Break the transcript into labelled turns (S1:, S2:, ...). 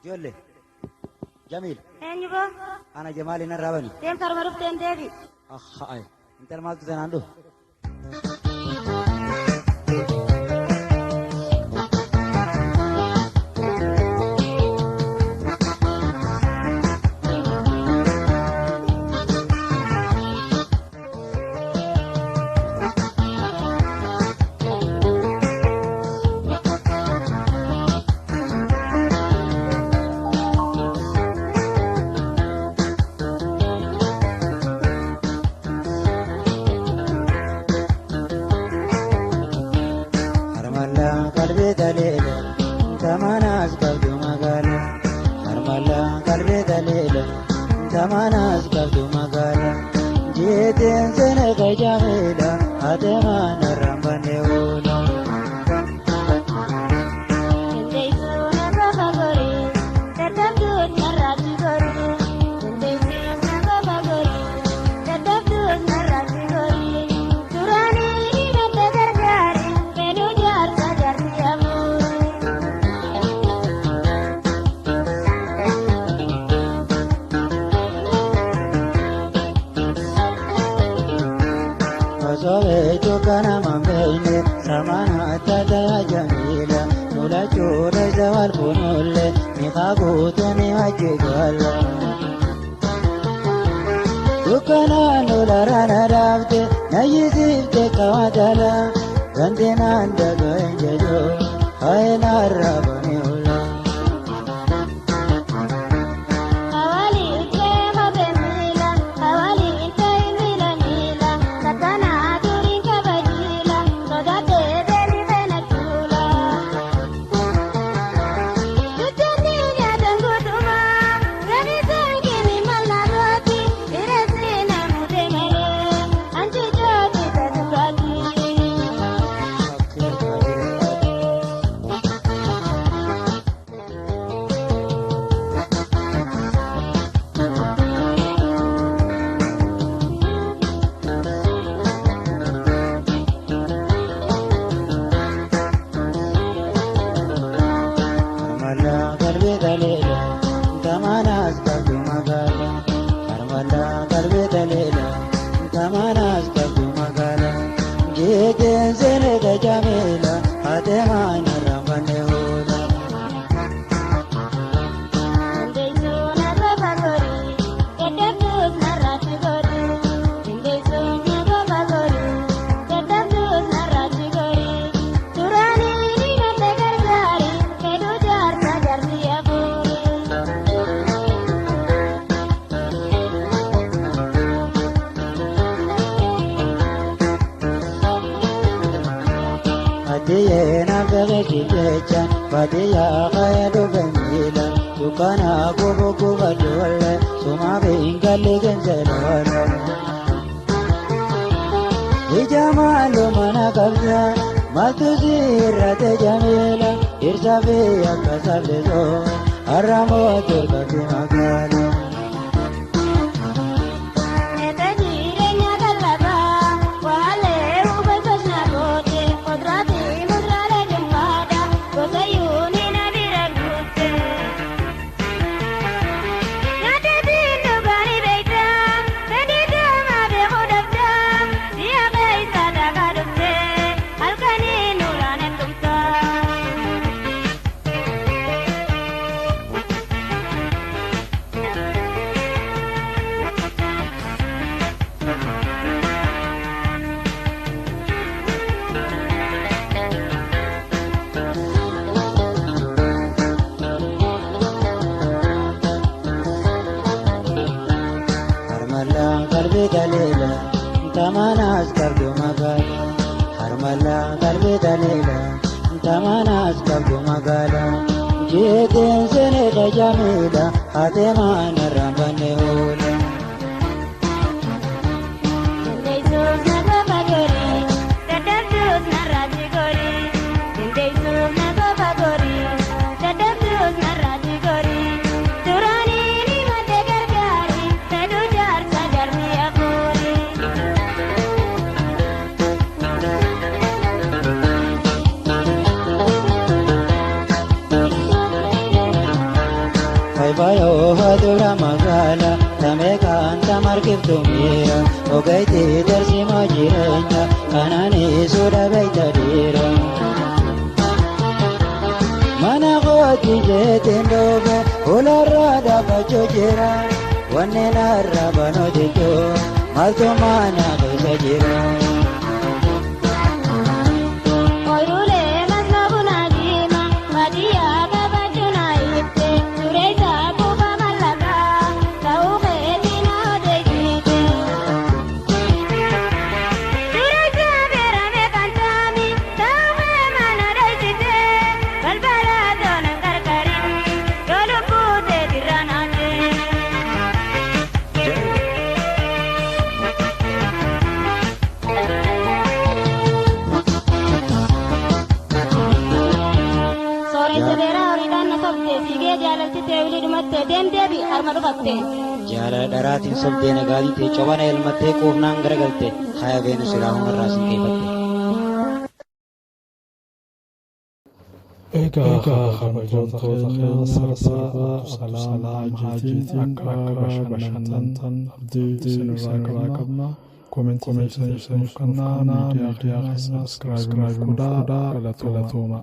S1: جولي جميل
S2: أنيبو
S1: أنا جمالي نرابني
S2: تيم كرمرف تيم ديبي
S1: أخ أي أنت ما تزين عنده قلبي دليل كمان أسقط مقالة أرملا قلبي دليل كمان أسقط مقالة جيت سنة جميلة أتما نرمبني ولا sobeetu kana mambeeyne samana attata jamiila nula cuudha isa wal kunulle miqaa guutuni wajji galla dukkanaa nula rana dhaabde nayyisiifte kawadala gantinaan dagahin jejo hayinaarraa bani ula jamila atema narambane hola Diyena gageti jechan Fadiya khayadu gamila Dukana kubu kuba dole Suma bingali genzelala Ijamalu mana kabza Matu zirrate jamila Irsafi akasablezo Arramo turkati magala قلبي دليلا كمان أسكب مقالا هرملا قلبي دليلا كمان أسكب مقالا جيت سنة جميلة أتما نرمبني ولا Fayfayo hadura magala tamekan tamarkiftu mira ogaiti tarsima jirenya kanani suda baita dira mana qoti jetindobe ularra da bachojira wanne narra banodijo malto mana bajira Jala daratin sabde nagadi te chawana elmate koofnaan garagalte haya beenu silaahu marraasin keeffatte.
S2: Egaa kabajamtoota keenya sarbaa salaamaa haajiitiin akka bashannantan abdii isinirraa qabna. Komentii keessaniif kannaa miidiyaa keenya sabiskiraayib godhaa galatooma.